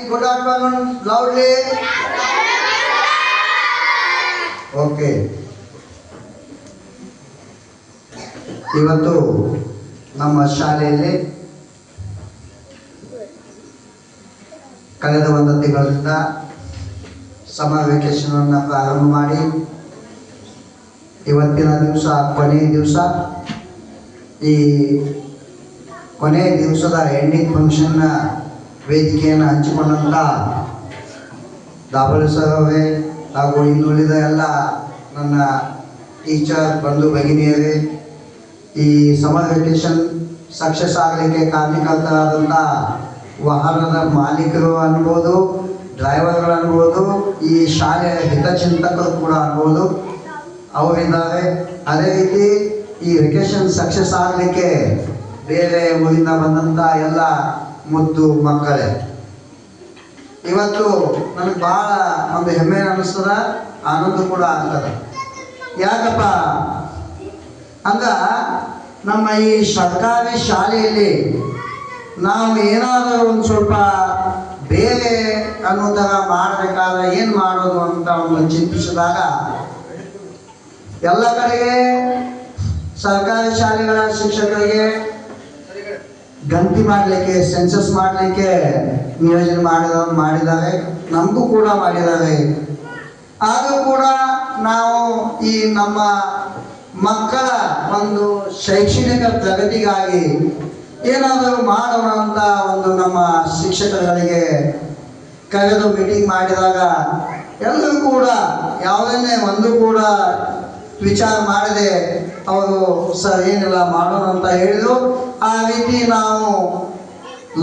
Good afternoon, loudly. Okay. ಇವತ್ತು ನಮ್ಮ ಶಾಲೆಯಲ್ಲಿ ಕಳೆದ ಒಂದು ತಿಂಗಳಿಂದ ಸಮರ್ ವೆಕೇಶನ್ ಅನ್ನು ಪ್ರಾರಂಭ ಮಾಡಿ ಇವತ್ತಿನ ದಿವಸ ಕೊನೆಯ ದಿವಸ. ಈ ಕೊನೆಯ ದಿವಸದ ಎಂಡಿಂಗ್ ಫಂಕ್ಷನ್ನ ವೇದಿಕೆಯನ್ನು ಹಂಚಿಕೊಂಡಂಥ ದಾಬಳಿ ಸರ್ ಅವರೇ ಹಾಗೂ ಇನ್ನುಳಿದ ಎಲ್ಲ ನನ್ನ ಟೀಚರ್ ಬಂಧು ಭಗಿನಿಯರೇ, ಈ ಸಮರ್ ವೆಕೇಶನ್ ಸಕ್ಸಸ್ ಆಗಲಿಕ್ಕೆ ಕಾರಣಕರ್ತರಾದಂಥ ವಾಹನದ ಮಾಲೀಕರು ಅನ್ಬೋದು, ಡ್ರೈವರ್ಗಳು ಅನ್ಬೋದು, ಈ ಶಾಲೆಯ ಹಿತಚಿಂತಕರು ಕೂಡ ಅನ್ಬೋದು, ಅವರಿದ್ದಾರೆ. ಅದೇ ರೀತಿ ಈ ವೆಕೇಶನ್ ಸಕ್ಸಸ್ ಆಗಲಿಕ್ಕೆ ಬೇರೆ ಊರಿಂದ ಬಂದಂಥ ಎಲ್ಲ ಮುದ್ದು ಮಕ್ಕಳೇ, ಇವತ್ತು ನನಗೆ ಭಾಳ ಒಂದು ಹೆಮ್ಮೆ ಅನ್ನಿಸ್ತದ, ಆನಂದ ಕೂಡ ಆಗ್ತದೆ. ಯಾಕಪ್ಪ ಅಂದ ನಮ್ಮ ಈ ಸರ್ಕಾರಿ ಶಾಲೆಯಲ್ಲಿ ನಾವು ಏನಾದರೂ ಒಂದು ಸ್ವಲ್ಪ ಬೇರೆ ಅನ್ನೋ ಥರ ಮಾಡಬೇಕಾದ್ರೆ ಏನು ಮಾಡೋದು ಅಂತ ಒಂದು ಚಿಂತಿಸಿದಾಗ ಎಲ್ಲ ಕಡೆಗೆ ಸರ್ಕಾರಿ ಶಾಲೆಗಳ ಶಿಕ್ಷಕರಿಗೆ ಗಣತಿ ಮಾಡಲಿಕ್ಕೆ, ಸೆನ್ಸಸ್ ಮಾಡಲಿಕ್ಕೆ ನಿಯೋಜನೆ ಮಾಡಿದ್ದಾರೆ, ನಮಗೂ ಕೂಡ ಮಾಡಿದ್ದಾರೆ. ಆದರೂ ಕೂಡ ನಾವು ಈ ನಮ್ಮ ಮಕ್ಕಳ ಒಂದು ಶೈಕ್ಷಣಿಕ ಪ್ರಗತಿಗಾಗಿ ಏನಾದರೂ ಮಾಡೋಣ ಅಂತ ಒಂದು ನಮ್ಮ ಶಿಕ್ಷಕರುಗಳಿಗೆ ಕರೆದು ಮೀಟಿಂಗ್ ಮಾಡಿದಾಗ ಎಲ್ಲರೂ ಕೂಡ ಯಾವುದನ್ನೇ ಒಂದು ಕೂಡ ವಿಚಾರ ಮಾಡದೆ ಅವರು ಸರ್ ಏನಿಲ್ಲ ಮಾಡೋಣ ಅಂತ ಹೇಳಿದ್ರು. ಆ ರೀತಿ ನಾವು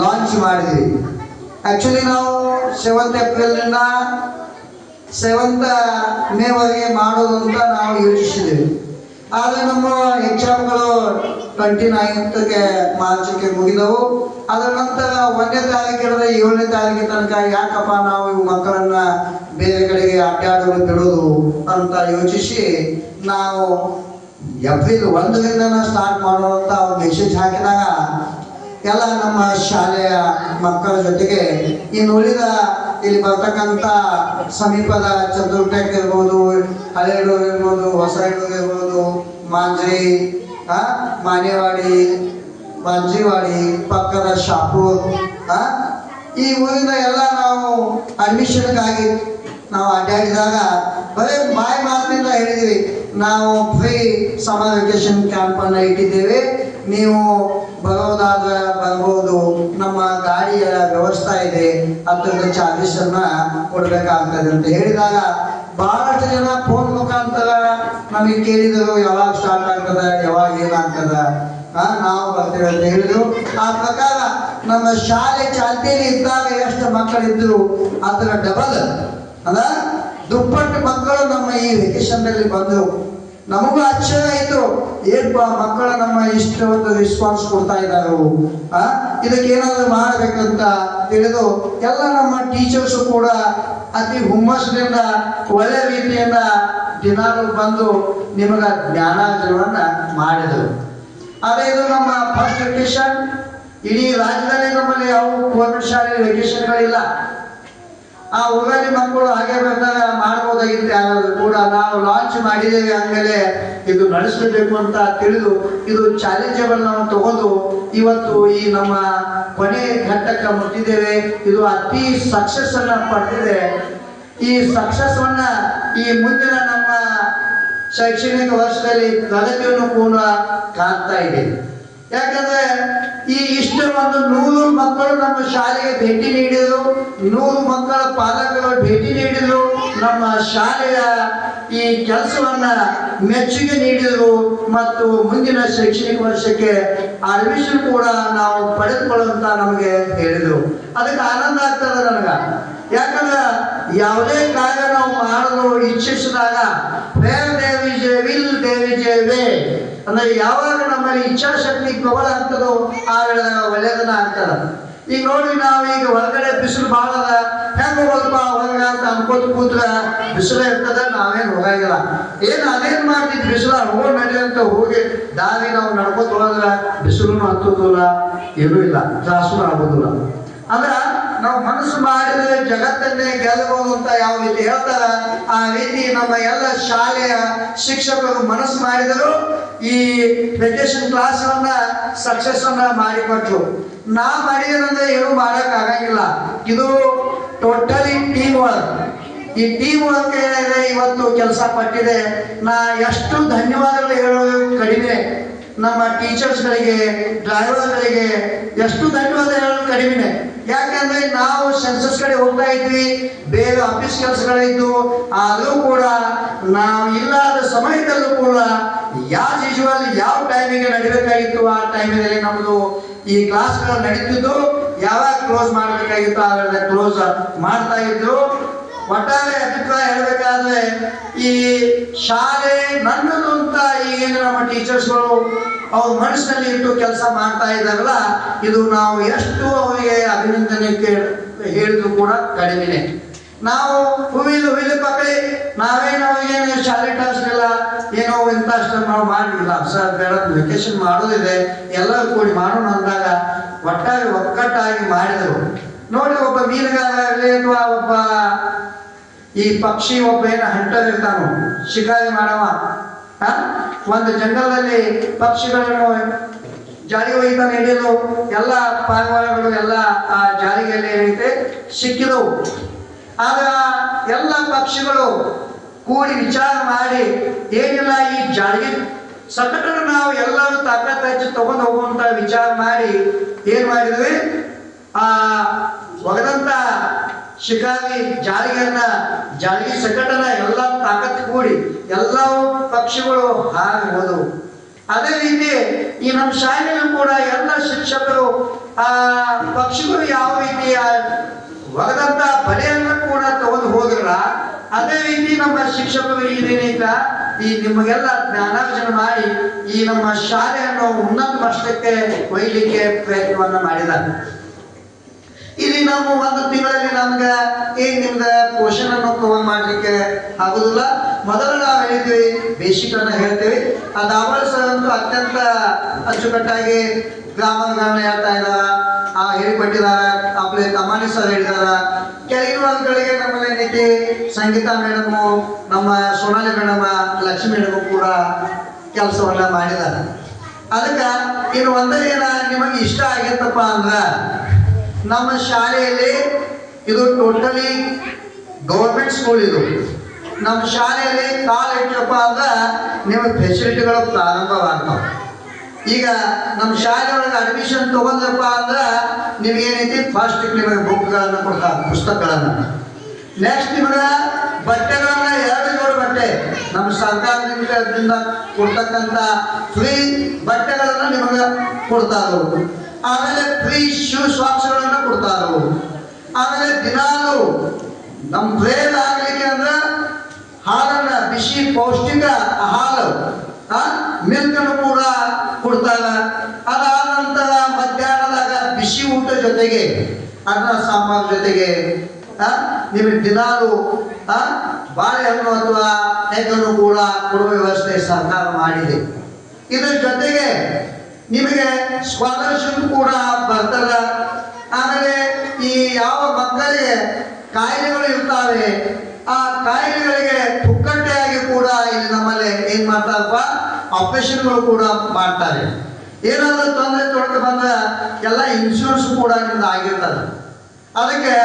ಲಾಂಚ್ ಮಾಡಿದ್ವಿ. ಆ್ಯಕ್ಚುಲಿ ನಾವು 7th ಏಪ್ರಿಲ್ನಿಂದ 7th ಮೇವರೆಗೆ ಮಾಡೋದು ಅಂತ ನಾವು ಯೋಚಿಸಿದ್ದೀವಿ. ಆದರೆ ನಮ್ಮ ಎಕ್ಸಾಮ್ಗಳು 29th ಮಾರ್ಚ್ಗೆ ಮುಗಿದವು. ಅದರ ನಂತರ 1ನೇ ತಾರೀಕಿಂದ 7ನೇ ತಾರೀಕಿನ ತನಕ ಯಾಕಪ್ಪ ನಾವು ಇವು ಮಕ್ಕಳನ್ನ ಬೇರೆ ಕಡೆಗೆ ಅಡ್ಡಾಡಲು ಬಿಡೋದು ಅಂತ ಯೋಚಿಸಿ ನಾವು ಏಪ್ರಿಲ್ 1ರಿಂದ ಸ್ಟಾರ್ಟ್ ಮಾಡೋಣ ಅಂತ ಒಂದು ಮೆಸೇಜ್ ಹಾಕಿದಾಗ ಎಲ್ಲ ನಮ್ಮ ಶಾಲೆಯ ಮಕ್ಕಳ ಜೊತೆಗೆ ಇನ್ನು ಉಳಿದ ಇಲ್ಲಿ ಬರ್ತಕ್ಕಂಥ ಸಮೀಪದ ಚಂದ್ರಪೇಟೆ ಇರ್ಬೋದು, ಹಳೇಡೂರು ಇರ್ಬೋದು, ಹೊಸಹಳ್ಳೂರು ಇರ್ಬೋದು, ಮಾಂಜ್ರಿ, ಮಾನೇವಾಡಿ, ಮಾಂಜಿವಾಡಿ, ಪಕ್ಕದ ಶಾಪೂರ್, ಈ ಊರಿನ ಎಲ್ಲ ನಾವು ಅಡ್ಮಿಷನ್ಗಾಗಿ ನಾವು ಅಡ್ಡಾಡಿದಾಗ ಬರೀ ಬಾಯಿ ಮಾತಿನಿಂದ ಹೇಳಿದ್ವಿ, ನಾವು ಫ್ರೀ ಸಮರ್ ವೆಕೇಶನ್ ಕ್ಯಾಂಪನ್ನು ಇಟ್ಟಿದ್ದೇವೆ, ನೀವು ಬರೋದಾದ್ರೆ ಬರ್ಬೋದು, ನಮ್ಮ ಗಾಡಿಯ ವ್ಯವಸ್ಥೆ ಇದೆ, ಅದರ ಚಾರ್ಜಸನ್ನು ಕೊಡಬೇಕಾಗ್ತದೆ ಅಂತ ಹೇಳಿದಾಗ ಬಹಳಷ್ಟು ಜನ ಫೋನ್ ಮುಖಾಂತರ ನಮಗೆ ಕೇಳಿದರು, ಯಾವಾಗ ಸ್ಟಾರ್ಟ್ ಆಗ್ತದೆ, ಯಾವಾಗ ಏನಾಗ್ತದೆ, ನಾವು ಬರ್ತೇವೆ ಅಂತ ಹೇಳಿದ್ರು. ಆ ಪ್ರಕಾರ ನಮ್ಮ ಶಾಲೆ ಚಾಲ್ತಿಯಲ್ಲಿ ಇದ್ದಾಗ ಎಷ್ಟು ಮಕ್ಕಳಿದ್ರು ಅದರ ಡಬಲ್ ಅಂದ್ರೆ ದುಪ್ಪಟ್ಟು ಮಕ್ಕಳು ನಮ್ಮ ಈ ವೆಕೇಶನ್ನಲ್ಲಿ ಬಂದರು. ನಮಗೂ ಆಶ್ಚರ್ಯ ಆಯಿತು, ಏನಪ್ಪ ಮಕ್ಕಳು ನಮ್ಮ ಇಷ್ಟು ಒಂದು ರೆಸ್ಪಾನ್ಸ್ ಕೊಡ್ತಾ ಇದ್ದಾರೆ, ಇದಕ್ಕೆ ಏನಾದರೂ ಮಾಡಬೇಕಂತ ತಿಳಿದು ಎಲ್ಲ ನಮ್ಮ ಟೀಚರ್ಸು ಕೂಡ ಅತಿ ಹುಮ್ಮಸ್ಸಿನಿಂದ ಒಳ್ಳೆ ರೀತಿಯಿಂದ ದಿನಾಲು ಬಂದು ನಿಮಗೆ ಜ್ಞಾನಾರ್ಜನವನ್ನು ಮಾಡಿದರು. ಅದೇ ಇದು ನಮ್ಮ ಫಸ್ಟ್ ವೆಕೇಶನ್. ಇಡೀ ರಾಜ್ಯದಲ್ಲಿ ನಮ್ಮಲ್ಲಿ ಯಾವ ಗೌರ್ಮೆಂಟ್ ಶಾಲೆ ವೆಕೇಶನ್ಗಳಿಲ್ಲ. ಆ ಊರಲ್ಲಿ ಮಕ್ಕಳು ಹಾಗೆ ಬಂದಾಗ ಮಾಡ್ಬೋದಾಗಿತ್ತು, ಯಾರಾದರೂ ಕೂಡ ನಾವು ಲಾಂಚ್ ಮಾಡಿದ್ದೇವೆ ಅಂದಮೇಲೆ ಇದು ನಡೆಸಬೇಕು ಅಂತ ತಿಳಿದು ಇದು ಚಾಲೆಂಜಬಲ್ ನಾವು ತಗೊಂಡು ಇವತ್ತು ಈ ನಮ್ಮ ಕೊನೆ ಘಟ್ಟಕ್ಕೆ ಮುಟ್ಟಿದ್ದೇವೆ. ಇದು ಅತಿ ಸಕ್ಸಸ್ ಅನ್ನ ಪಡೆದಿದೆ. ಈ ಸಕ್ಸಸ್ವನ್ನ ಈ ಮುಂದಿನ ನಮ್ಮ ಶೈಕ್ಷಣಿಕ ವರ್ಷದಲ್ಲಿ ಪ್ರಗತಿಯನ್ನು ಕೂಡ ಕಾಣ್ತಾ ಇದೆ. ಯಾಕಂದ್ರೆ ಈ ಇಷ್ಟು ಒಂದು 100 ಮಕ್ಕಳು ನಮ್ಮ ಶಾಲೆಗೆ ಭೇಟಿ ನೀಡಿದರು, 100 ಮಕ್ಕಳ ಪಾಲಕರು ಭೇಟಿ ನೀಡಿದರು, ನಮ್ಮ ಶಾಲೆಯ ಈ ಕೆಲಸವನ್ನ ಮೆಚ್ಚುಗೆ ನೀಡಿದರು ಮತ್ತು ಮುಂದಿನ ಶೈಕ್ಷಣಿಕ ವರ್ಷಕ್ಕೆ ಅಡ್ಮಿಷನ್ ಕೂಡ ನಾವು ಪಡೆದುಕೊಳ್ಳುವಂತ ನಮಗೆ ಹೇಳಿದರು. ಅದಕ್ಕೆ ಆನಂದ ಆಗ್ತದೆ ನನಗೆ. ಯಾಕಂದ್ರೆ ಯಾವುದೇ ಕಾರ್ಯ ನಾವು ಮಾಡಲು ಇಚ್ಛಿಸಿದಾಗ ಅಂದ್ರೆ ಯಾವಾಗ ನಮ್ಮಲ್ಲಿ ಇಚ್ಛಾಶಕ್ತಿ ಪ್ರಬಲ ಆಗ್ತದೋ ಆ ವೇಳೆದಾಗ ಒಳ್ಳೆಯದನ್ನ ಆಗ್ತದ. ಈಗ ನೋಡಿ, ನಾವು ಈಗ ಹೊರಗಡೆ ಬಿಸಿಲು ಭಾಳ ಅದ, ಹೆಂಗ ಹೋಗೋದಪ್ಪ ಹೊರಗಡೆ ಅಂತ ಅನ್ಕೋತ ಕೂತ್ರ ಬಿಸಿಲೇ ಇರ್ತದ, ನಾವೇನು ಹೋಗಂಗಿಲ್ಲ. ಏನು ಅದೇನು ಮಾಡ್ತಿದ್ವಿ, ಬಿಸಿಲ ಹೋಗಿ ನಡಿ ಅಂತ ಹೋಗಿ ದಾರಿ ನಾವು ನಡ್ಕೋತ ಹೋದ್ರೆ ಬಿಸಿಲು ಹತ್ತೋದಿಲ್ಲ, ಏನೂ ಇಲ್ಲ, ತ್ರಾಸೂ ಆಗೋದಿಲ್ಲ. ಅಂದ್ರೆ ನಾವು ಮನಸ್ಸು ಮಾಡಿದ್ರೆ ಜಗತ್ತನ್ನೇ ಗೆಲ್ಲಬಹುದು ಅಂತ ಯಾವ ರೀತಿ ಹೇಳ್ತಾರ ಆ ರೀತಿ ನಮ್ಮ ಎಲ್ಲ ಶಾಲೆಯ ಶಿಕ್ಷಕರು ಮನಸ್ಸು ಮಾಡಿದರು ಈ ವೆಕೇಶನ್ ಕ್ಲಾಸ್ ಅನ್ನ ಸಕ್ಸಸ್ ಅನ್ನ ಮಾಡಿಕೊಟ್ರು. ನಾ ಮಾಡಿದ್ರೆ ಏನು ಮಾಡಕ್ ಆಗಂಗಿಲ್ಲ. ಇದು ಟೋಟಲಿ ಟೀಮ್ ವರ್ಕ್. ಈ ಟೀಮ್ ವರ್ಕ್ ಏನಿದೆ ಇವತ್ತು ಕೆಲಸ ಪಟ್ಟಿದೆ. ನಾ ಎಷ್ಟು ಧನ್ಯವಾದಗಳು ಹೇಳೋದು ಕಡಿಮೆ. ನಮ್ಮ ಟೀಚರ್ಸ್ಗಳಿಗೆ, ಡ್ರೈವರ್ಗಳಿಗೆ ಎಷ್ಟು ಧನ್ಯವಾದ ಹೇಳೋದು ಕಡಿಮೆ. ಯಾಕಂದ್ರೆ ನಾವು ಸೆನ್ಸಸ್ ಕಡೆ ಹೋಗ್ತಾ ಇದ್ವಿ, ಬೇರೆ ಆಫೀಸ್ ಕೆಲಸಗಳಿದ್ದು, ಆದರೂ ಕೂಡ ನಾವು ಇಲ್ಲದ ಸಮಯದಲ್ಲೂ ಕೂಡ ಯಾಸ್ ಯೂಶುವಲ್ ಯಾವ ಟೈಮಿಗೆ ನಡಿಬೇಕಾಗಿತ್ತು ಆ ಟೈಮಿನಲ್ಲಿ ನಮ್ಮದು ಈ ಕ್ಲಾಸ್ಗಳು ನಡೀತಿದ್ದು. ಯಾವಾಗ ಕ್ಲೋಸ್ ಮಾಡಬೇಕಾಗಿತ್ತು ಆವಾಗ ಕ್ಲೋಸ್ ಮಾಡ್ತಾ ಇದ್ರು. ಒಟ್ಟಾರೆ ಅಭಿಪ್ರಾಯ ಹೇಳಬೇಕಾದ್ರೆ ಈ ಶಾಲೆ ನನ್ನದು ಅಂತ ಈಗೇನು ನಮ್ಮ ಟೀಚರ್ಸ್ಗಳು ಅವ್ರ ಮನಸ್ಸಿನಲ್ಲಿ ಇಟ್ಟು ಕೆಲಸ ಮಾಡ್ತಾ ಇದ್ದಾರಲ್ಲ, ಇದು ನಾವು ಎಷ್ಟು ಅವರಿಗೆ ಅಭಿನಂದನೆ ಹೇಳಿದ್ರು ಕೂಡ ಕಡಿಮೆ. ನಾವು ಹೂವಿಲು ಪಕ್ಕಳಿ ನಾವೇನು ಏನು ಶಾಲೆ ಕಳಿಸ್ಲಿಲ್ಲ, ಏನೋ ಇಂಥ ಅಷ್ಟು ನಾವು ಮಾಡಲಿಲ್ಲ ಸರ್, ಬೇಡ ವೆಕೇಶನ್ ಮಾಡೋದಿದೆ ಎಲ್ಲರೂ ಕೂಡಿ ಮಾಡೋಣ ಅಂದಾಗ ಒಟ್ಟಾಗಿ ಒಕ್ಕಟ್ಟಾಗಿ ಮಾಡಿದರು. ನೋಡಿ, ಒಬ್ಬ ಮೀನುಗಾರ ಆಗಲಿ ಅಥವಾ ಒಬ್ಬ ಈ ಪಕ್ಷಿ ಒಬ್ಬ ಏನೋ ಹಂಟರ್ ಇರ್ತಾನು, ಶಿಕಾರಿ ಮಾಡವ, ಒಂದು ಜಂಗಲದಲ್ಲಿ ಪಕ್ಷಿಗಳನ್ನು ಜಾರಿ ಒಯ್ತಾನೆ ಹಿಡಿಯಲು ಎಲ್ಲ ಪಾರಿವಾಳಗಳು ಎಲ್ಲ ಆ ಜಾರಿಗೆಯಲ್ಲಿ ಏನೈತೆ ಸಿಕ್ಕಿದವು. ಆಗ ಎಲ್ಲ ಪಕ್ಷಿಗಳು ಕೂಡಿ ವಿಚಾರ ಮಾಡಿ ಏನಿಲ್ಲ ಈ ಜಾರಿಗೆ ಸಕಟನ್ನು ನಾವು ಎಲ್ಲರೂ ತಾಕತ್ ಹಚ್ಚಿ ತಗೊಂಡು ಹೋಗುವಂತ ವಿಚಾರ ಮಾಡಿ ಏನ್ ಮಾಡಿದ್ವಿ, ಆ ಒಗದಂತ ಶಿಕಾರಿ ಜಾರಿಗೆ ಸಕಟನ ಎಲ್ಲ ತಾಕತ್ ಕೂಡಿ ಎಲ್ಲವೂ ಪಕ್ಷಿಗಳು ಹಾಗೆ ಹೋದವು. ಅದೇ ರೀತಿ ಈ ನಮ್ಮ ಶಾಲೆಯಲ್ಲೂ ಕೂಡ ಎಲ್ಲ ಶಿಕ್ಷಕರು ಆ ಪಕ್ಷಿಗಳು ಯಾವ ರೀತಿ ಒಗದಂತ ಬಲೆಯನ್ನು ಕೂಡ ತಗೊಂಡು ಹೋದ್ರಲ್ಲ, ಅದೇ ರೀತಿ ನಮ್ಮ ಶಿಕ್ಷಕರು ಇದೇನೈತ ಈ ನಿಮಗೆಲ್ಲ ಜ್ಞಾನಾರ್ಜನೆ ಮಾಡಿ ಈ ನಮ್ಮ ಶಾಲೆಯನ್ನು ಉನ್ನತ ಮಟ್ಟಕ್ಕೆ ಒಯ್ಯಲಿಕ್ಕೆ ಪ್ರಯತ್ನವನ್ನ ಮಾಡಿದ್ದಾರೆ. ಇಲ್ಲಿ ನಾವು ಒಂದು ತಿಂಗಳಲ್ಲಿ ನಮ್ಗೆ ನಿಮ್ದ ಪೋಷನ್ ಅನ್ನು ಕವರ್ ಮಾಡ್ಲಿಕ್ಕೆ ಆಗುದಿಲ್ಲ. ಮೊದಲು ನಾವು ಹೇಳಿದ್ವಿ ಬೇಸಿಕ್ ಅನ್ನ ಹೇಳ್ತೇವೆ. ಆ ದಾವಳ ಸರ್ ಅಂತೂ ಅತ್ಯಂತ ಅಚ್ಚುಕಟ್ಟಾಗಿ ಗ್ರಾಮಗಳನ್ನ ಹೇಳ್ತಾ ಇದ್ದಾರ, ಹೇಳಿಕೊಟ್ಟಿದಾರ. ಆಮೇಲೆ ತಮಾನಿ ಸರ್ ಹೇಳಿದಾರ. ಕೆಳಗಿನ ವರ್ಗಗಳಿಗೆ ನಮ್ಮಲ್ಲಿ ಏನೈತಿ ಸಂಗೀತ ಮೇಡಮು, ನಮ್ಮ ಸೋನಾಲಿ ಮೇಡಮ, ಲಕ್ಷ್ಮಿ ಮೇಡಮು ಕೂಡ ಕೆಲಸವನ್ನ ಮಾಡಿದ್ದಾರೆ. ಅದಕ್ಕೆ ಇನ್ನು ಒಂದೇ ಏನ ನಿಮಗೆ ಇಷ್ಟ ಆಗಿತ್ತಪ್ಪ ಅಂದ್ರ, ನಮ್ಮ ಶಾಲೆಯಲ್ಲಿ ಇದು ಟೋಟಲಿ ಗೌರ್ಮೆಂಟ್ ಸ್ಕೂಲ್. ಇದು ನಮ್ಮ ಶಾಲೆಯಲ್ಲಿ ಕಾಲ ಇಟ್ಟಪ್ಪ ಅಂದ್ರೆ ನಿಮಗೆ ಫೆಸಿಲಿಟಿಗಳು ಪ್ರಾರಂಭವಾಗ್ತಾವೆ. ಈಗ ನಮ್ಮ ಶಾಲೆಯೊಳಗೆ ಅಡ್ಮಿಷನ್ ತಗೊಂಡ್ರಪ್ಪ ಅಂದ್ರೆ ನಿಮ್ಗೇನೈತಿ ಫಸ್ಟ್ ನಿಮಗೆ ಬುಕ್ಗಳನ್ನು ಕೊಡ್ತಾರೆ, ಪುಸ್ತಕಗಳನ್ನು. ನೆಕ್ಸ್ಟ್ ನಿಮಗೆ ಬಟ್ಟೆಗಳನ್ನ 2 ಜೋಡಿ ಬಟ್ಟೆ ನಮ್ಮ ಸರ್ಕಾರದಿಂದ ಕೊಡ್ತಕ್ಕಂಥ ಫ್ರೀ ಬಟ್ಟೆಗಳನ್ನು ನಿಮಗೆ ಕೊಡ್ತಾರೆ. ಆಮೇಲೆ ಫ್ರೀ ಶೂ ಸಾಕ್ಸ್ಗಳನ್ನು ಕೊಡ್ತಾರೆ. ಆಮೇಲೆ ದಿನಾಲು ನಮ್ಮ ಪ್ರೇರ್ ಆಗ್ಲಿಕ್ಕೆ ಅಂದ್ರೆ ಹಾಲನ್ನ, ಬಿಸಿ ಪೌಷ್ಟಿಕ ಹಾಲು ಮಿಲ್ಕನ್ನು ಕೂಡ ಕೊಡ್ತಾರ. ಅದಾದ ನಂತರ ಮಧ್ಯಾಹ್ನದಾಗ ಬಿಸಿ ಊಟ ಜೊತೆಗೆ ಅನ್ನ ಸಾಂಬಾರ್ ಜೊತೆಗೆ ನಿಮಗೆ ದಿನಾಲು ಬಾಳೆಹಣ್ಣು ಅಥವಾ ಎಗ್ಗನ್ನು ಕೂಡ ಕೊಡುವ ವ್ಯವಸ್ಥೆ ಸರ್ಕಾರ ಮಾಡಿದೆ. ಇದರ ಜೊತೆಗೆ ನಿಮಗೆ ಸ್ಕಾಲರ್ಶಿಪ್ ಕೂಡ ಬರ್ತದ. ಆಮೇಲೆ ಈ ಯಾವ ಮಕ್ಕಳಿಗೆ ಕಾಯಿಲೆಗಳು ಇರ್ತಾವೆ ಆ ಕಾಯಿಲೆಗಳಿಗೆ ಪುಕ್ಕಟ್ಟೆಯಾಗಿ ಕೂಡ ಇಲ್ಲಿ ನಮ್ಮಲ್ಲಿ ಏನ್ ಮಾಡ್ತಾರಪ್ಪ, ಆಪರೇಷನ್ಗಳು ಕೂಡ ಮಾಡ್ತಾರೆ. ಏನಾದರೂ ತೊಂದರೆ ತೊಡಕ ಬಂದ್ರೆ ಎಲ್ಲ ಇನ್ಶೂರೆನ್ಸ್ ಕೂಡ ನಿಮ್ದು ಆಗಿರ್ತದೆ. ಅದಕ್ಕೆ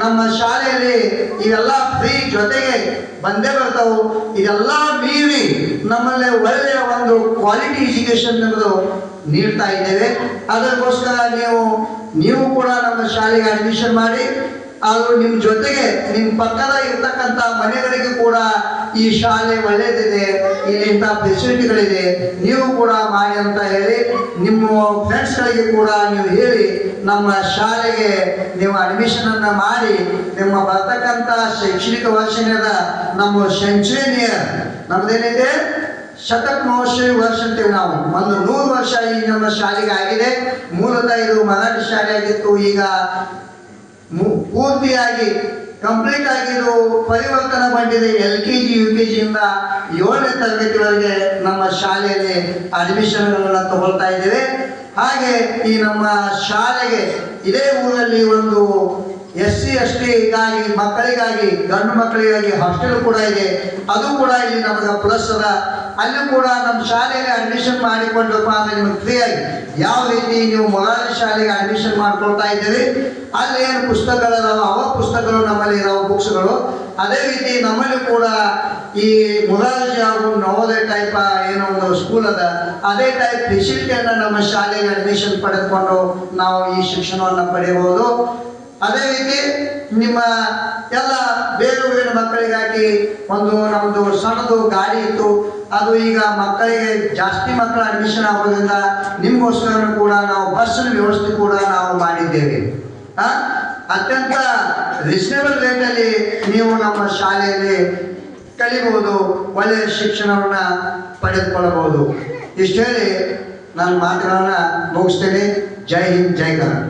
ನಮ್ಮ ಶಾಲೆಯಲ್ಲಿ ಇವೆಲ್ಲ ಫ್ರೀ ಜೊತೆಗೆ ಬಂದೇ ಬರ್ತಾವು. ಇದೆಲ್ಲ ಮೀರಿ ನಮ್ಮಲ್ಲಿ ಒಳ್ಳೆಯ ಒಂದು ಕ್ವಾಲಿಟಿ ಎಜುಕೇಶನ್ ನಮ್ಮದು ನೀಡ್ತಾ ಇದ್ದೇವೆ. ಅದಕ್ಕೋಸ್ಕರ ನೀವು ಕೂಡ ನಮ್ಮ ಶಾಲೆಗೆ ಅಡ್ಮಿಷನ್ ಮಾಡಿ, ಅದು ನಿಮ್ಮ ಜೊತೆಗೆ ನಿಮ್ಮ ಪಕ್ಕದ ಇರ್ತಕ್ಕಂಥ ಮನೆಗಳಿಗೆ ಕೂಡ ಈ ಶಾಲೆ ಒಳ್ಳೆಯದಿದೆ, ಇಲ್ಲಿ ಇಂಥ ಫೆಸಿಲಿಟಿಗಳಿದೆ, ನೀವು ಕೂಡ ಮಾಡಿ ಅಂತ ಹೇಳಿ ನಿಮ್ಮ ಫ್ರೆಂಡ್ಸ್ಗಳಿಗೆ ಕೂಡ ನೀವು ಹೇಳಿ ನಮ್ಮ ಶಾಲೆಗೆ ನೀವು ಅಡ್ಮಿಷನ್ ಅನ್ನ ಮಾಡಿ ನಿಮ್ಮ ಬರ್ತಕ್ಕಂಥ ಶೈಕ್ಷಣಿಕ ವರ್ಷದ ನಮ್ಮ ಸೆಂಚುರಿ ಇಯರ್ ನಮ್ದೇನಿದೆ ಶತಕ ಮಹೋತ್ಸವಿ ವರ್ಷ ಅಂತೇವೆ ನಾವು. ಒಂದು 100 ವರ್ಷ ಈ ನಮ್ಮ ಶಾಲೆಗೆ ಆಗಿದೆ. ಮೂಲತಃ ಇದು ಮರಾಠಿ ಶಾಲೆ ಆಗಿತ್ತು. ಈಗ ಪೂರ್ತಿಯಾಗಿ ಕಂಪ್ಲೀಟ್ ಆಗಿದ್ದು ಪರಿವರ್ತನೆಗೊಂಡಿದೆ. LKG UKG ಇಂದ 7ನೇ ತರಗತಿವರೆಗೆ ನಮ್ಮ ಶಾಲೆಯಲ್ಲಿ ಅಡ್ಮಿಷನ್ಗಳನ್ನು ತಗೊಳ್ತಾ ಇದ್ದೇವೆ. ಹಾಗೆ ಈ ನಮ್ಮ ಶಾಲೆಗೆ ಇದೇ ಊರಲ್ಲಿ ಒಂದು SC STಗಾಗಿ ಮಕ್ಕಳಿಗಾಗಿ ಗಂಡು ಮಕ್ಕಳಿಗಾಗಿ ಹಾಸ್ಟೆಲ್ ಕೂಡ ಇದೆ. ಅದು ಕೂಡ ಇಲ್ಲಿ ನಮಗೆ ಪ್ಲಸ್ ಅದ. ಅಲ್ಲೂ ಕೂಡ ನಮ್ಮ ಶಾಲೆಯಲ್ಲಿ ಅಡ್ಮಿಷನ್ ಮಾಡಿಕೊಂಡಪ್ಪ ಅಂದರೆ ನಿಮಗೆ ಫ್ರೀಯಾಗಿ ಯಾವ ರೀತಿ ನೀವು ಮೊರಾರ್ಜಿ ಶಾಲೆಗೆ ಅಡ್ಮಿಷನ್ ಮಾಡ್ಕೊಳ್ತಾ ಇದ್ದೀರಿ, ಅಲ್ಲಿ ಏನು ಪುಸ್ತಕಗಳಿದಾವ ಅವ ಪುಸ್ತಕಗಳು ನಮ್ಮಲ್ಲಿ ಇದಾವ ಬುಕ್ಸ್ಗಳು. ಅದೇ ರೀತಿ ನಮ್ಮಲ್ಲಿ ಕೂಡ ಈ ಮೊರಾರ್ಜಿ ಹಾಗೂ ನವೋದಯ ಟೈಪ್ ಏನೋ ಒಂದು ಸ್ಕೂಲ್ ಅದ, ಅದೇ ಟೈಪ್ ಫೆಸಿಲಿಟಿಯನ್ನು ನಮ್ಮ ಶಾಲೆಗೆ ಅಡ್ಮಿಷನ್ ಪಡೆದುಕೊಂಡು ನಾವು ಈ ಶಿಕ್ಷಣವನ್ನು ಪಡೆಯಬಹುದು. ಅದೇ ರೀತಿ ನಿಮ್ಮ ಎಲ್ಲ ಬೇರೆ ಬೇರೆ ಮಕ್ಕಳಿಗಾಗಿ ಒಂದು ನಮ್ಮದು ಸಣ್ಣದು ಗಾಡಿ ಇತ್ತು, ಅದು ಈಗ ಮಕ್ಕಳಿಗೆ ಜಾಸ್ತಿ ಮಕ್ಕಳ ಅಡ್ಮಿಷನ್ ಆಗೋದ್ರಿಂದ ನಿಮಗೋಸ್ಕರ ಕೂಡ ನಾವು ಬಸ್ಸಿನ ವ್ಯವಸ್ಥೆ ಕೂಡ ನಾವು ಮಾಡಿದ್ದೇವೆ. ಅತ್ಯಂತ ರೀಸನೇಬಲ್ ರೇಟಲ್ಲಿ ನೀವು ನಮ್ಮ ಶಾಲೆಯಲ್ಲಿ ಕಲಿಬಹುದು, ಒಳ್ಳೆಯ ಶಿಕ್ಷಣವನ್ನು ಪಡೆದುಕೊಳ್ಳಬಹುದು. ಇಷ್ಟು ಹೇಳಿ ನಾನು ಮಾತುಗಳನ್ನು ಮುಗಿಸ್ತೇನೆ. ಜೈ ಹಿಂದ್, ಜೈ ಕರ್ನಾಟಕ.